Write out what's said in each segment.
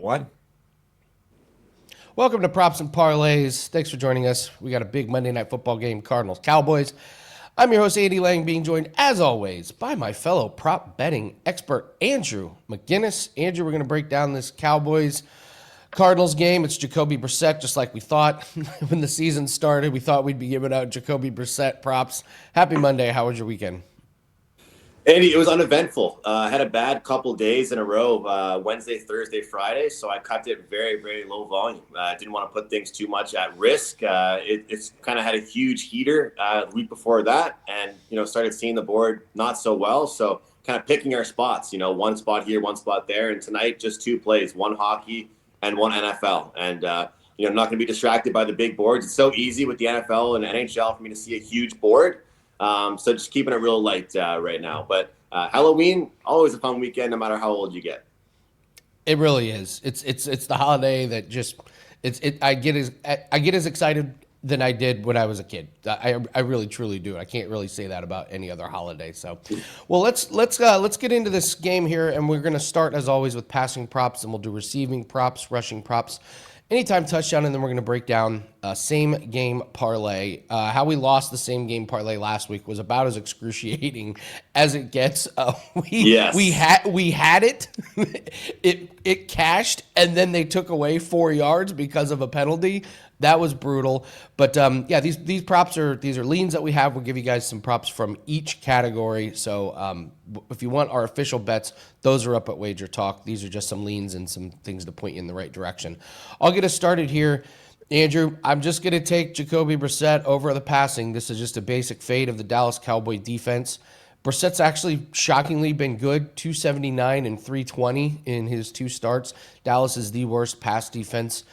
one. Welcome to Props and Parlays. Thanks for joining us. We got a big Monday Night Football game, Cardinals Cowboys. I'm your host, Andy Lang, being joined, as always, by my fellow prop betting expert, Andrew McInnis. Andrew, we're going to break down this Cowboys Cardinals game. It's Jacoby Brissett, just like we thought when the season started. We thought we'd be giving out Jacoby Brissett props. Happy Monday. How was your weekend? Andy, it was uneventful. I had a bad couple days in a row, Wednesday, Thursday, Friday, so I kept it very, very low volume. I didn't want to put things too much at risk. It's kind of had a huge heater the week before that, and started seeing the board not so well. So kind of picking our spots. One spot here, one spot there, and tonight just two plays: one hockey and one NFL. And I'm not going to be distracted by the big boards. It's so easy with the NFL and NHL for me to see a huge board. So just keeping it real light right now. But Halloween, always a fun weekend, no matter how old you get. It really is. It's the holiday that just I get as excited than I did when I was a kid. I really truly do. I can't really say that about any other holiday. So, well, let's get into this game here, and we're going to start as always with passing props, and we'll do receiving props, rushing props, anytime touchdown, and then we're going to break down same game parlay. How we lost the same game parlay last week was about as excruciating as it gets. We had it, it cashed, and then they took away 4 yards because of a penalty. That was brutal. But these props are leans that we have. We'll give you guys some props from each category. So if you want our official bets, those are up at WagerTalk. These are just some leans and some things to point you in the right direction. I'll get us started here. Andrew, I'm just going to take Jacoby Brissett over the passing. This is just a basic fade of the Dallas Cowboy defense. Brissett's actually shockingly been good, 279 and 320 in his two starts. Dallas is the worst pass defense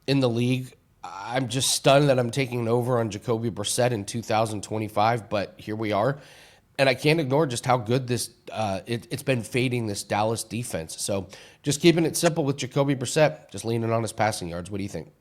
in the league. I'm just stunned that I'm taking an over on Jacoby Brissett in 2025, but here we are. And I can't ignore just how good this it's been fading this Dallas defense. So just keeping it simple with Jacoby Brissett, just leaning on his passing yards. What do you think?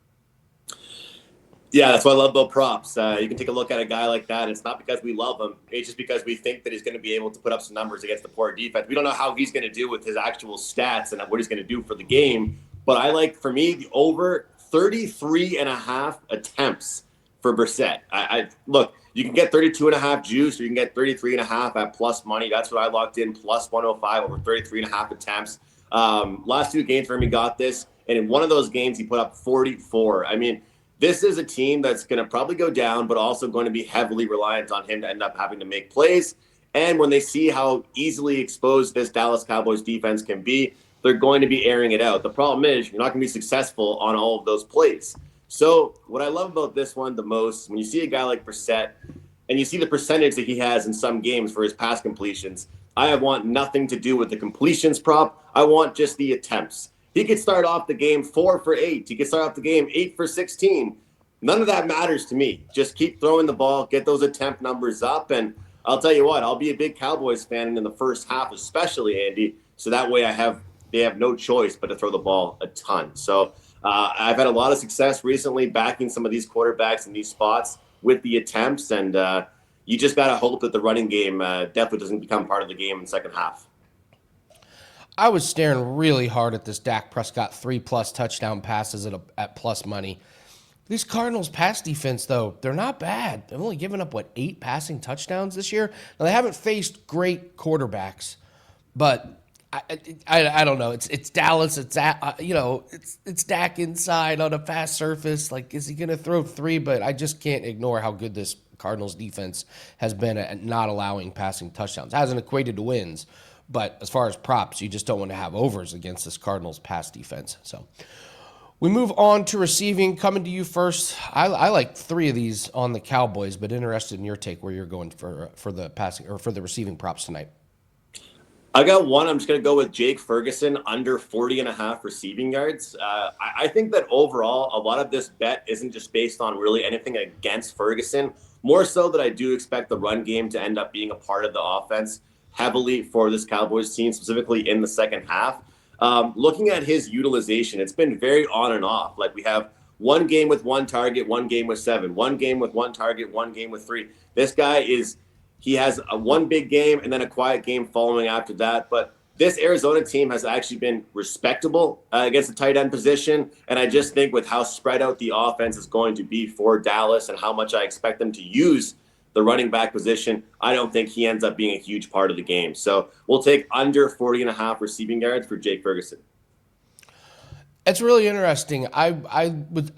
Yeah, that's what I love about props. You can take a look at a guy like that. It's not because we love him. It's just because we think that he's going to be able to put up some numbers against the poor defense. We don't know how he's going to do with his actual stats and what he's going to do for the game. But I like, for me, the over 33 and a half attempts for Brissett. I look, you can get 32 and a half juice, or you can get 33 and a half at plus money. That's what I locked in, plus 105 over 33 and a half attempts. Last two games for him, he got this. And in one of those games, he put up 44. I mean, this is a team that's going to probably go down, but also going to be heavily reliant on him to end up having to make plays. And when they see how easily exposed this Dallas Cowboys defense can be, they're going to be airing it out. The problem is you're not going to be successful on all of those plays. So what I love about this one the most, when you see a guy like Brissett and you see the percentage that he has in some games for his pass completions, I want nothing to do with the completions prop. I want just the attempts. He could start off the game 4 for 8. He could start off the game 8 for 16. None of that matters to me. Just keep throwing the ball, get those attempt numbers up. And I'll tell you what, I'll be a big Cowboys fan in the first half, especially, Andy. So that way they have no choice but to throw the ball a ton. So I've had a lot of success recently backing some of these quarterbacks in these spots with the attempts. And you just got to hope that the running game definitely doesn't become part of the game in the second half. I was staring really hard at this Dak Prescott 3+ touchdown passes at plus money. These Cardinals pass defense, though, they're not bad. They've only given up, 8 passing touchdowns this year? Now, they haven't faced great quarterbacks, but I don't know. It's Dallas. It's Dak inside on a fast surface. Like, is he going to throw 3? But I just can't ignore how good this Cardinals defense has been at not allowing passing touchdowns. It hasn't equated to wins, but as far as props, you just don't want to have overs against this Cardinals pass defense. So we move on to receiving. Coming to you first. I like 3 of these on the Cowboys, but interested in your take where you're going for the passing or for the receiving props tonight. I got one. I'm just going to go with Jake Ferguson under 40 and a half receiving yards. I think that overall, a lot of this bet isn't just based on really anything against Ferguson. More so that I do expect the run game to end up being a part of the offense heavily for this Cowboys team, specifically in the second half. Looking at his utilization, it's been very on and off. Like, we have one game with 1 target, 1 game with 7, 1 game with 1 target, 1 game with 3. This guy he has a one big game and then a quiet game following after that. But this Arizona team has actually been respectable against the tight end position. And I just think with how spread out the offense is going to be for Dallas and how much I expect them to use the running back position, I don't think he ends up being a huge part of the game. So we'll take under 40.5 receiving yards for Jake Ferguson. It's really interesting. I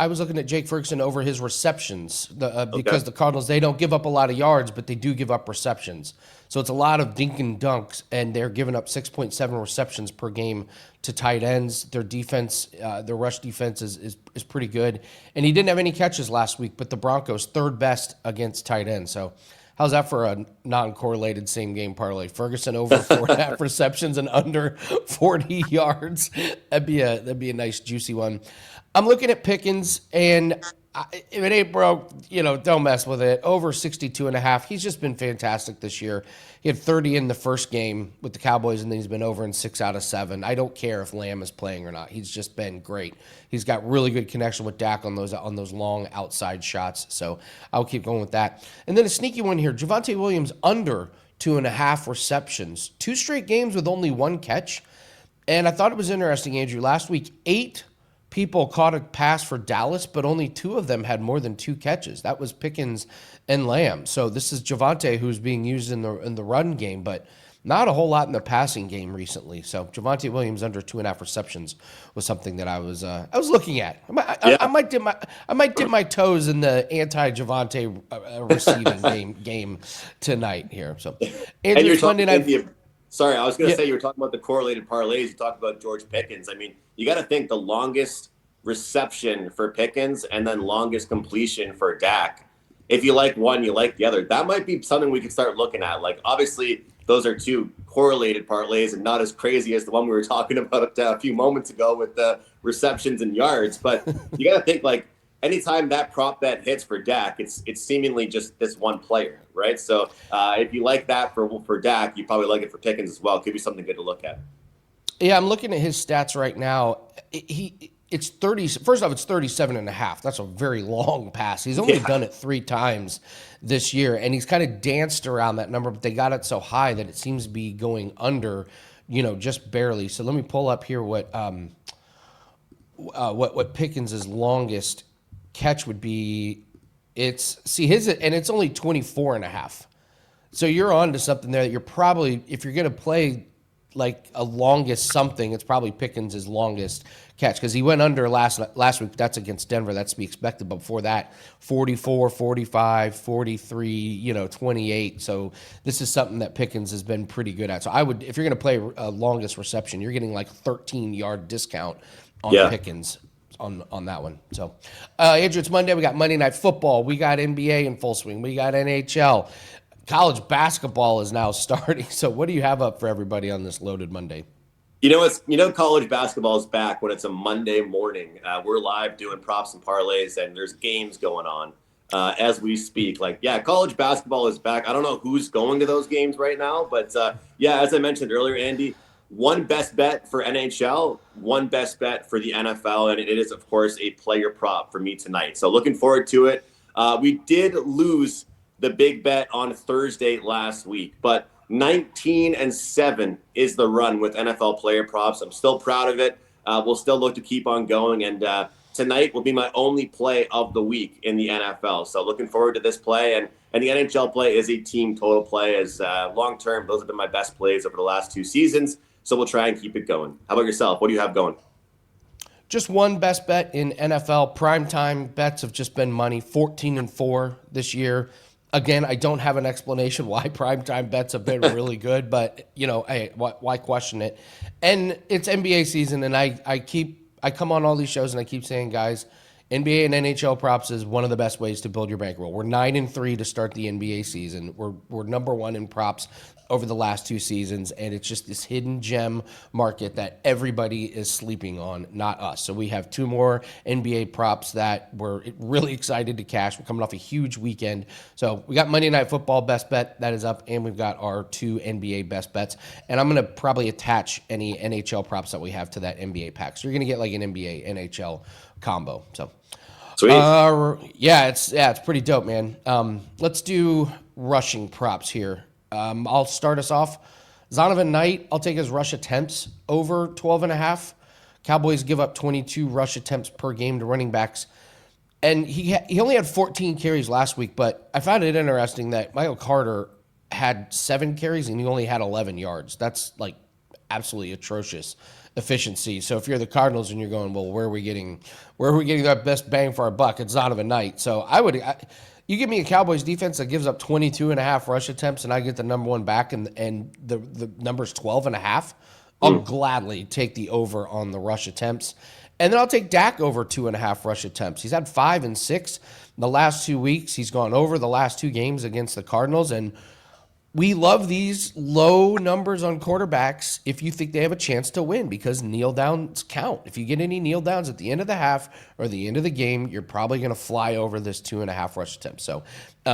was looking at Jake Ferguson over his receptions because the Cardinals, they don't give up a lot of yards, but they do give up receptions. So it's a lot of dink and dunks, and they're giving up 6.7 receptions per game to tight ends. Their defense, their rush defense is pretty good. And he didn't have any catches last week, but the Broncos third best against tight ends. So how's that for a non-correlated same-game parlay? Ferguson over 4.5 receptions and under 40 yards. That'd be a nice, juicy one. I'm looking at Pickens, and if it ain't broke, don't mess with it. Over 62.5. He's just been fantastic this year. He had 30 in the first game with the Cowboys, and then he's been over in 6 out of 7. I don't care if Lamb is playing or not. He's just been great. He's got really good connection with Dak on those long outside shots. So I'll keep going with that. And then a sneaky one here: Javonte Williams under 2.5 receptions, 2 straight games with only 1 catch. And I thought it was interesting, Andrew. Last week, 8 people caught a pass for Dallas, but only 2 of them had more than 2 catches. That was Pickens and Lamb. So this is Javonte, who's being used in the run game, but not a whole lot in the passing game recently. So Javonte Williams under 2.5 receptions was something that I was looking at. I might dip my toes in the anti-Javonte receiving game tonight here. So Andrew, Monday night. Sorry, I was going to say, you were talking about the correlated parlays. You talked about George Pickens. I mean, you got to think the longest reception for Pickens and then longest completion for Dak. If you like one, you like the other. That might be something we could start looking at. Like, obviously, those are 2 correlated parlays and not as crazy as the one we were talking about a few moments ago with the receptions and yards. But you got to think, like, anytime that prop bet hits for Dak, it's seemingly just this one player, right? So if you like that for Dak, you probably like it for Pickens as well. It could be something good to look at. Yeah, I'm looking at his stats right now. It's 30. First off, it's 37.5. That's a very long pass. He's only done it 3 times this year, and he's kind of danced around that number, but they got it so high that it seems to be going under, just barely. So let me pull up here what Pickens' longest catch would be. It's only 24.5. So you're on to something there that you're probably, if you're going to play like a longest something, it's probably Pickens' longest catch, because he went under last week. That's against Denver. That's to be expected. But before that, 44, 45, 43, 28. So this is something that Pickens has been pretty good at. So I would, if you're going to play a longest reception, you're getting like a 13-yard discount on Pickens on that one. So, Andrew, it's Monday. We got Monday Night Football. We got NBA in full swing. We got NHL. College basketball is now starting. So what do you have up for everybody on this loaded Monday? College basketball is back when it's a Monday morning. We're live doing props and parlays, and there's games going on as we speak. College basketball is back. I don't know who's going to those games right now, but as I mentioned earlier, Andy, one best bet for NHL, one best bet for the NFL, and it is, of course, a player prop for me tonight. So looking forward to it. We did lose the big bet on Thursday last week, but 19-7 is the run with NFL player props. I'm still proud of it. We'll still look to keep on going, and tonight will be my only play of the week in the NFL. So looking forward to this play, and the NHL play is a team total play. As long-term, those have been my best plays over the last 2 seasons, so we'll try and keep it going. How about yourself? What do you have going? Just one best bet in NFL. Primetime bets have just been money, 14-4 this year. Again, I don't have an explanation why primetime bets have been really good, but, hey, why question it? And it's NBA season, and I come on all these shows, and I keep saying, guys, NBA and NHL props is one of the best ways to build your bankroll. We're 9-3 to start the NBA season. We're number 1 in props over the last 2 seasons, and it's just this hidden gem market that everybody is sleeping on, not us. So we have 2 more NBA props that we're really excited to cash. We're coming off a huge weekend. So we got Monday Night Football best bet that is up, and we've got our 2 NBA best bets. And I'm going to probably attach any NHL props that we have to that NBA pack. So you're going to get like an NBA NHL combo. So sweet. It's pretty dope, man. Let's do rushing props here. I'll start us off. Zonovan Knight, I'll take his rush attempts over 12.5. Cowboys give up 22 rush attempts per game to running backs. And he only had 14 carries last week, but I found it interesting that Michael Carter had 7 carries and he only had 11 yards. That's like absolutely atrocious efficiency. So if you're the Cardinals and you're going, well, where are we getting that best bang for our buck? It's Zonovan Knight. So you give me a Cowboys defense that gives up 22.5 rush attempts and I get the number one back and the number's 12.5. I'll gladly take the over on the rush attempts. And then I'll take Dak over 2.5 rush attempts. He's had 5 and 6 the last 2 weeks. He's gone over the last 2 games against the Cardinals. And we love these low numbers on quarterbacks if you think they have a chance to win because kneel downs count. If you get any kneel downs at the end of the half or the end of the game, you're probably going to fly over this 2.5 rush attempts. So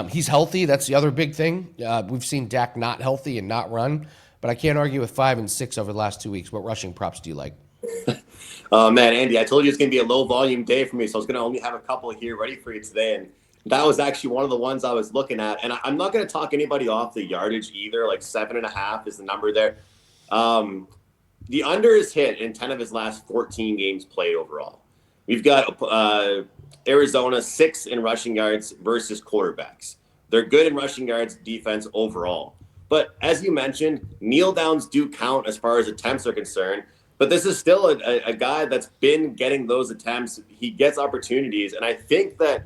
he's healthy. That's the other big thing. We've seen Dak not healthy and not run. But I can't argue with 5 and 6 over the last 2 weeks. What rushing props do you like? Oh, man, Andy, I told you it's going to be a low-volume day for me, so I was going to only have a couple here ready for you today. And that was actually one of the ones I was looking at. And I'm not going to talk anybody off the yardage either. Like 7.5 is the number there. The under is hit in 10 of his last 14 games played overall. We've got Arizona 6 in rushing yards versus quarterbacks. They're good in rushing yards defense overall. But as you mentioned, kneel downs do count as far as attempts are concerned. But this is still a guy that's been getting those attempts. He gets opportunities. And I think that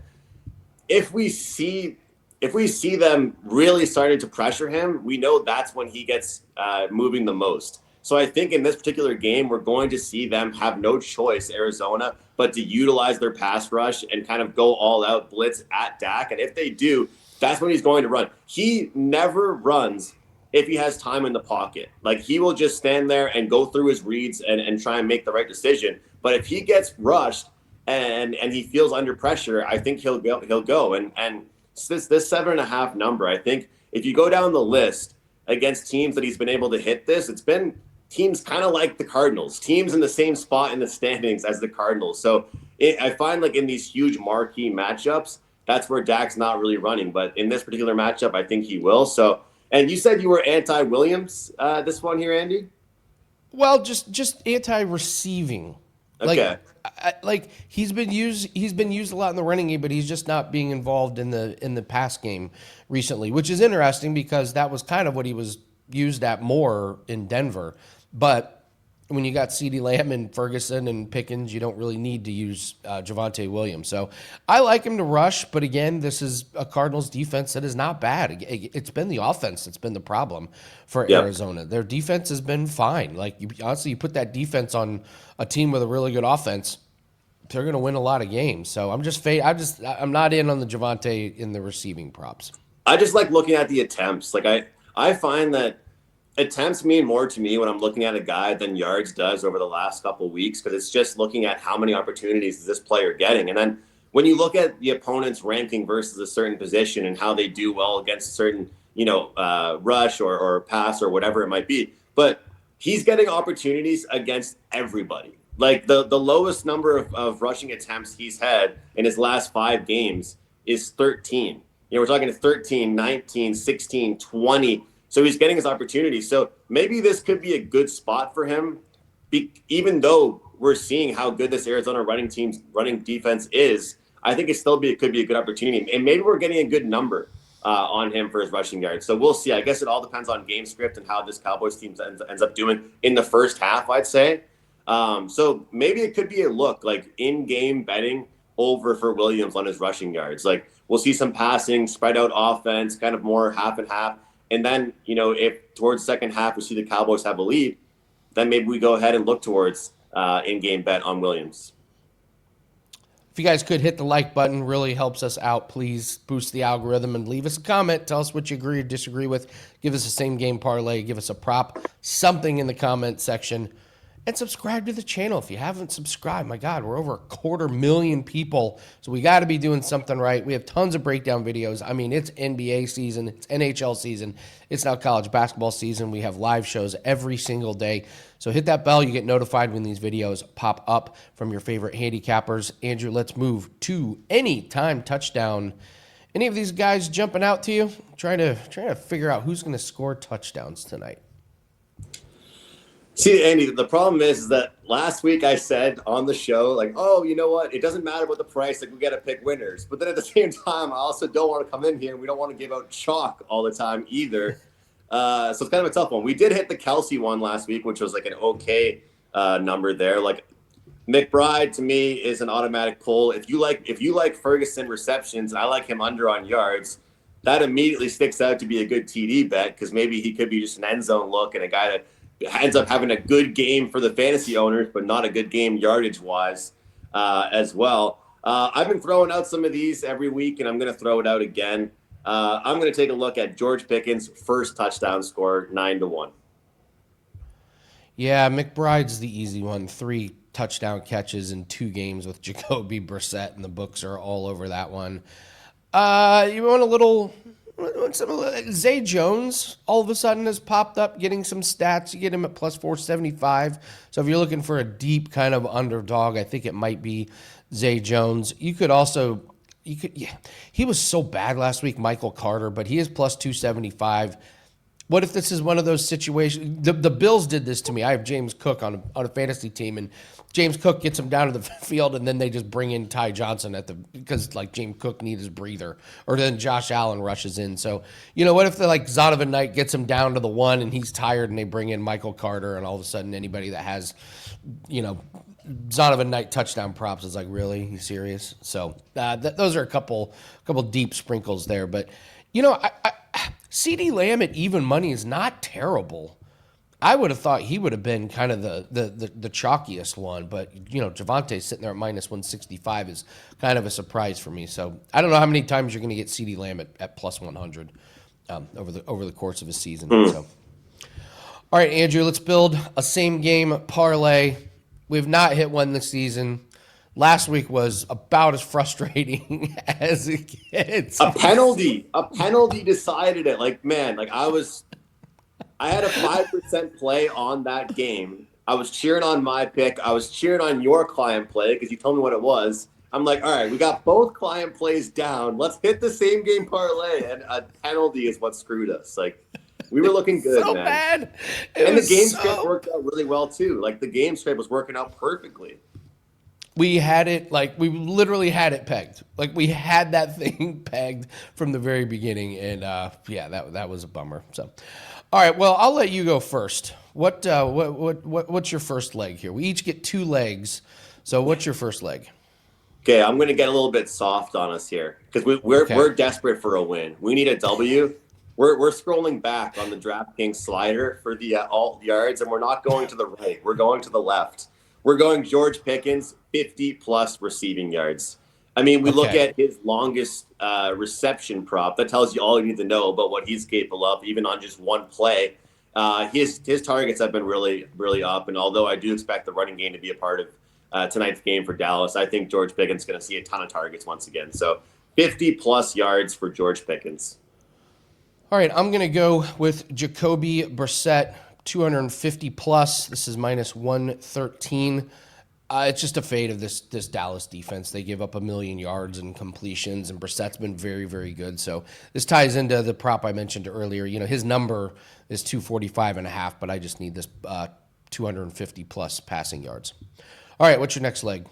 if we see them really starting to pressure him, we know that's when he gets moving the most. So I think in this particular game, we're going to see them have no choice, Arizona, but to utilize their pass rush and kind of go all out blitz at Dak. And if they do, that's when he's going to run. He never runs if he has time in the pocket. Like, he will just stand there and go through his reads and try and make the right decision. But if he gets rushed and he feels under pressure, I think he'll go. And this 7.5 number, I think if you go down the list against teams that he's been able to hit this, it's been teams kind of like the Cardinals, teams in the same spot in the standings as the Cardinals. So I find like in these huge marquee matchups, that's where Dak's not really running. But in this particular matchup, I think he will. So, and you said you were anti-Williams this one here, Andy? Well, just anti-receiving. Okay. Like he's been used a lot in the running game, but he's just not being involved in the pass game recently, which is interesting because that was kind of what he was used at more in Denver. But when you got CeeDee Lamb and Ferguson and Pickens, you don't really need to use Javonte Williams. So I like him to rush, but again, this is a Cardinals defense that is not bad. It's been the offense that's been the problem for Arizona. Their defense has been fine. Like, honestly, you put that defense on a team with a really good offense, they're going to win a lot of games. So I'm not in on the Javonte in the receiving props. I just like looking at the attempts. Like I find that attempts mean more to me when I'm looking at a guy than yards does over the last couple of weeks, because it's just looking at how many opportunities is this player getting. And then when you look at the opponent's ranking versus a certain position and how they do well against a certain, rush or pass or whatever it might be, but he's getting opportunities against everybody. Like the lowest number of rushing attempts he's had in his last 5 games is 13. We're talking 13, 19, 16, 20. So he's getting his opportunities. So maybe this could be a good spot for him, even though we're seeing how good this Arizona running defense is. I think it could be a good opportunity. And maybe we're getting a good number on him for his rushing yards. So we'll see. I guess it all depends on game script and how this Cowboys team ends up doing in the first half, I'd say. So maybe it could be a look like in-game betting over for Williams on his rushing yards. Like, we'll see some passing, spread out offense, kind of more half and half. And then, if towards second half we see the Cowboys have a lead, then maybe we go ahead and look towards in-game bet on Williams. If you guys could hit the like button, really helps us out. Please boost the algorithm and leave us a comment. Tell us what you agree or disagree with. Give us a same game parlay. Give us a prop, something in the comment section. And subscribe to the channel if you haven't subscribed. My God, we're over 250,000 people, so we got to be doing something right. We have tons of breakdown videos. I mean, it's NBA season, it's NHL season, it's now college basketball season. We have live shows every single day. So hit that bell. You get notified when these videos pop up from your favorite handicappers. Andrew, let's move to anytime touchdown. Any of these guys jumping out to you? Trying to figure out who's going to score touchdowns tonight. See, Andy, the problem is that last week I said on the show, like, oh, you know what? It doesn't matter about the price. Like, we got to pick winners. But then at the same time, I also don't want to come in here and we don't want to give out chalk all the time either. So it's kind of a tough one. We did hit the Kelsey one last week, which was like an okay number there. Like, McBride to me is an automatic pull. If you like Ferguson receptions, and I like him under on yards, that immediately sticks out to be a good TD bet because maybe he could be just an end zone look and a guy that ends up having a good game for the fantasy owners, but not a good game yardage wise as well. I've been throwing out some of these every week, and I'm going to throw it out again. I'm going to take a look at George Pickens' first touchdown score, 9-1. Yeah, McBride's the easy one. 3 touchdown catches in 2 games with Jacoby Brissett, and the books are all over that one. You want a little... Zay Jones all of a sudden has popped up, getting some stats. You get him at plus 475. So if you're looking for a deep kind of underdog, I think it might be Zay Jones. You could also... he was so bad last week, Michael Carter, but he is plus 275. What if this is one of those situations? The Bills did this to me. I have James Cook on a fantasy team, and James Cook gets him down to the field, and then they just bring in Ty Johnson because like James Cook needs his breather, or then Josh Allen rushes in. So what if Zonovan Knight gets him down to the 1 and he's tired, and they bring in Michael Carter, and all of a sudden anybody that has Zonovan Knight touchdown props is like, really? You serious? So those are a couple deep sprinkles there, but CeeDee Lamb at even money is not terrible. I would have thought he would have been kind of the chalkiest one, but Javonte sitting there at minus 165 is kind of a surprise for me. So I don't know how many times you're going to get CeeDee Lamb at plus 100 over the course of a season. So, all right, Andrew, let's build a same game parlay. We've not hit one this season. Last week was about as frustrating as it gets. A penalty decided it. I had a 5% play on that game. I was cheering on my pick. I was cheering on your client play because you told me what it was. I'm like, all right, we got both client plays down. Let's hit the same game parlay. And a penalty is what screwed us. We were looking good, so man. Bad. And the game script worked out really well, too. The game script was working out perfectly. We had it, we literally had it pegged. We had that thing pegged from the very beginning, and that was a bummer. So, all right, well, I'll let you go first. What's your first leg here? We each get 2 legs. So, what's your first leg? Okay, I'm going to get a little bit soft on us here because we're desperate for a win. We need a W. We're scrolling back on the DraftKings slider for the alt yards, and we're not going to the right. We're going to the left. We're going George Pickens, 50-plus receiving yards. I mean, we look at his longest reception prop. That tells you all you need to know about what he's capable of, even on just one play. His targets have been really, really up, and although I do expect the running game to be a part of tonight's game for Dallas, I think George Pickens is going to see a ton of targets once again. So 50-plus yards for George Pickens. All right, I'm going to go with Jacoby Brissett. 250 plus. This is minus 113. It's just a fade of this Dallas defense. They give up 1 million yards and completions, and Brissett's been very, very good. So this ties into the prop I mentioned earlier. His number is 245.5, but I just need this 250 plus passing yards. All right, what's your next leg?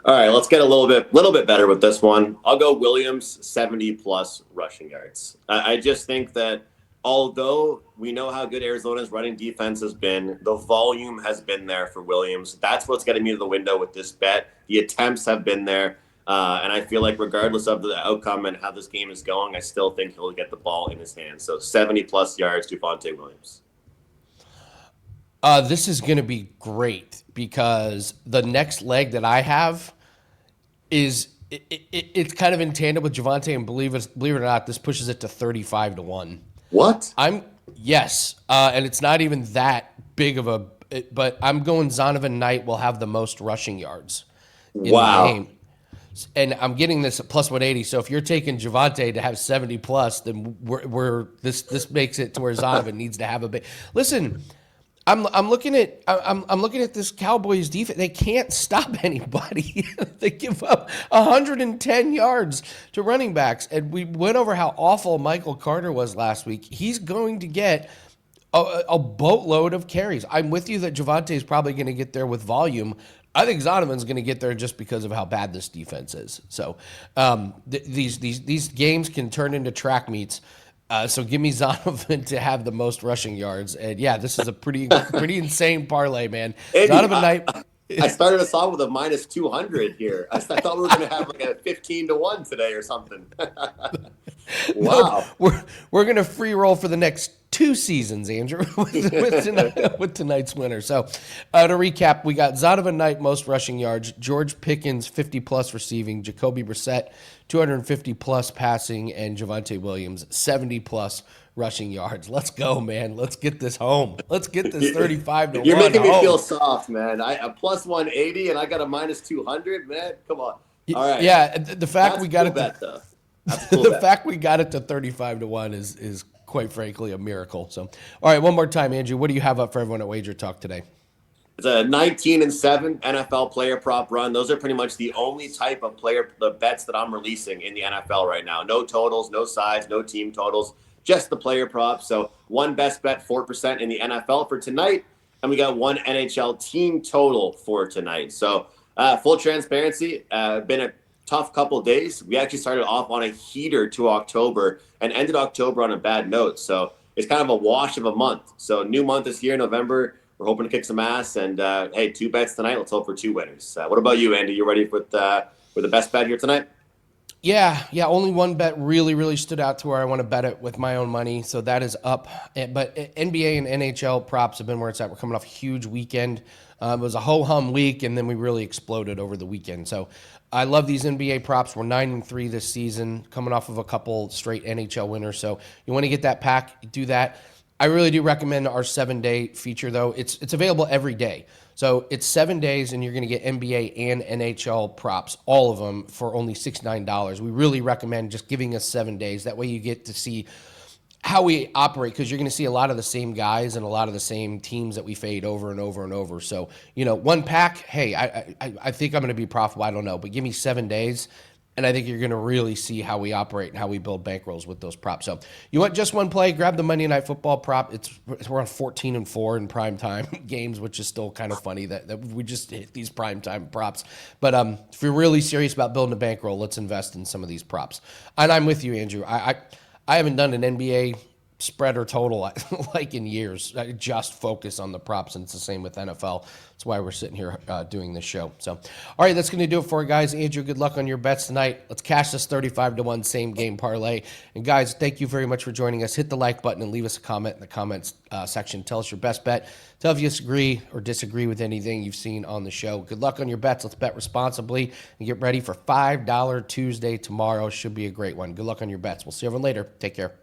All right, let's get a little bit better with this one. I'll go Williams, 70-plus rushing yards. I just think that although we know how good Arizona's running defense has been, the volume has been there for Williams. That's what's getting me to the window with this bet. The attempts have been there. And I feel like regardless of the outcome and how this game is going, I still think he'll get the ball in his hands. So 70-plus yards, Javonte Williams. This is going to be great because the next leg that I have is it's kind of in tandem with Javonte, and believe it or not, this pushes it to 35-1. What? Yes, and it's not even that big of but I'm going Zonovan Knight will have the most rushing yards in the game. And I'm getting this at plus 180. So if you're taking Javonte to have 70 plus, then this makes it to where Zonovan needs to have a big. Listen, I'm looking at this Cowboys defense. They can't stop anybody. They give up 110 yards to running backs, and we went over how awful Michael Carter was last week. He's going to get A boatload of carries. I'm with you that Javonte is probably going to get there with volume. I think Zonovan's going to get there just because of how bad this defense is. So these games can turn into track meets. So give me Zonovan to have the most rushing yards. And yeah, this is a pretty insane parlay, man. Andy, Zonovan Knight. I started us off with a minus 200 here. I thought we were going to have like a 15-1 today or something. Wow. No, we're going to free roll for the next 2 seasons, Andrew, with tonight's winner. So to recap, we got Zonovan Knight, most rushing yards, George Pickens, 50-plus receiving, Jacoby Brissett, 250-plus passing, and Javonte Williams, 70-plus rushing yards. Let's go, man. Let's get this home. Let's get this 35-1. You're making me home. feel soft, man. A plus 180 and I got a minus 200, man. Come on. All right. Yeah, the fact we got it. Fact we got it to 35-1 is quite frankly a miracle. So, all right, one more time, Andrew. What do you have up for everyone at WagerTalk today? It's a 19-7 NFL player prop run. Those are pretty much the only type of the bets that I'm releasing in the NFL right now. No totals, no sides, no team totals. Just the player props. So one best bet, 4% in the NFL for tonight. And we got one NHL team total for tonight. So full transparency, been a tough couple of days. We actually started off on a heater to October and ended October on a bad note. So it's kind of a wash of a month. So new month is here, November. We're hoping to kick some ass. And hey, 2 bets tonight. Let's hope for 2 winners. What about you, Andy? You ready with the best bet here tonight? Yeah. Only one bet really stood out to where I want to bet it with my own money. So that is up. But NBA and NHL props have been where it's at. We're coming off a huge weekend. It was a ho-hum week, and then we really exploded over the weekend. So I love these NBA props. We're 9-3 this season, coming off of a couple straight NHL winners. So you want to get that pack, do that. I really do recommend our 7-day feature, though. It's available every day. So it's 7 days, and you're going to get NBA and NHL props, all of them, for only $69. We really recommend just giving us 7 days. That way you get to see how we operate, because you're going to see a lot of the same guys and a lot of the same teams that we fade over and over and over. So, one pack, hey, I think I'm going to be profitable. I don't know. But give me 7 days, and I think you're going to really see how we operate and how we build bankrolls with those props. So you want just one play, grab the Monday Night Football prop. We're on 14-4 in primetime games, which is still kind of funny that we just hit these primetime props. But if you're really serious about building a bankroll, let's invest in some of these props. And I'm with you, Andrew. I haven't done an NBA spread or total like in years. I just focus on the props, and it's the same with NFL. That's why we're sitting here doing this show. So, all right, that's going to do it for it, guys. Andrew, good luck on your bets tonight. Let's cash this 35-1 same game parlay. And guys, thank you very much for joining us. Hit the like button and leave us a comment in the comments section. Tell us your best bet. Tell if you disagree or disagree with anything you've seen on the show. Good luck on your bets. Let's bet responsibly and get ready for $5 Tuesday tomorrow. Should be a great one. Good luck on your bets. We'll see everyone later. Take care.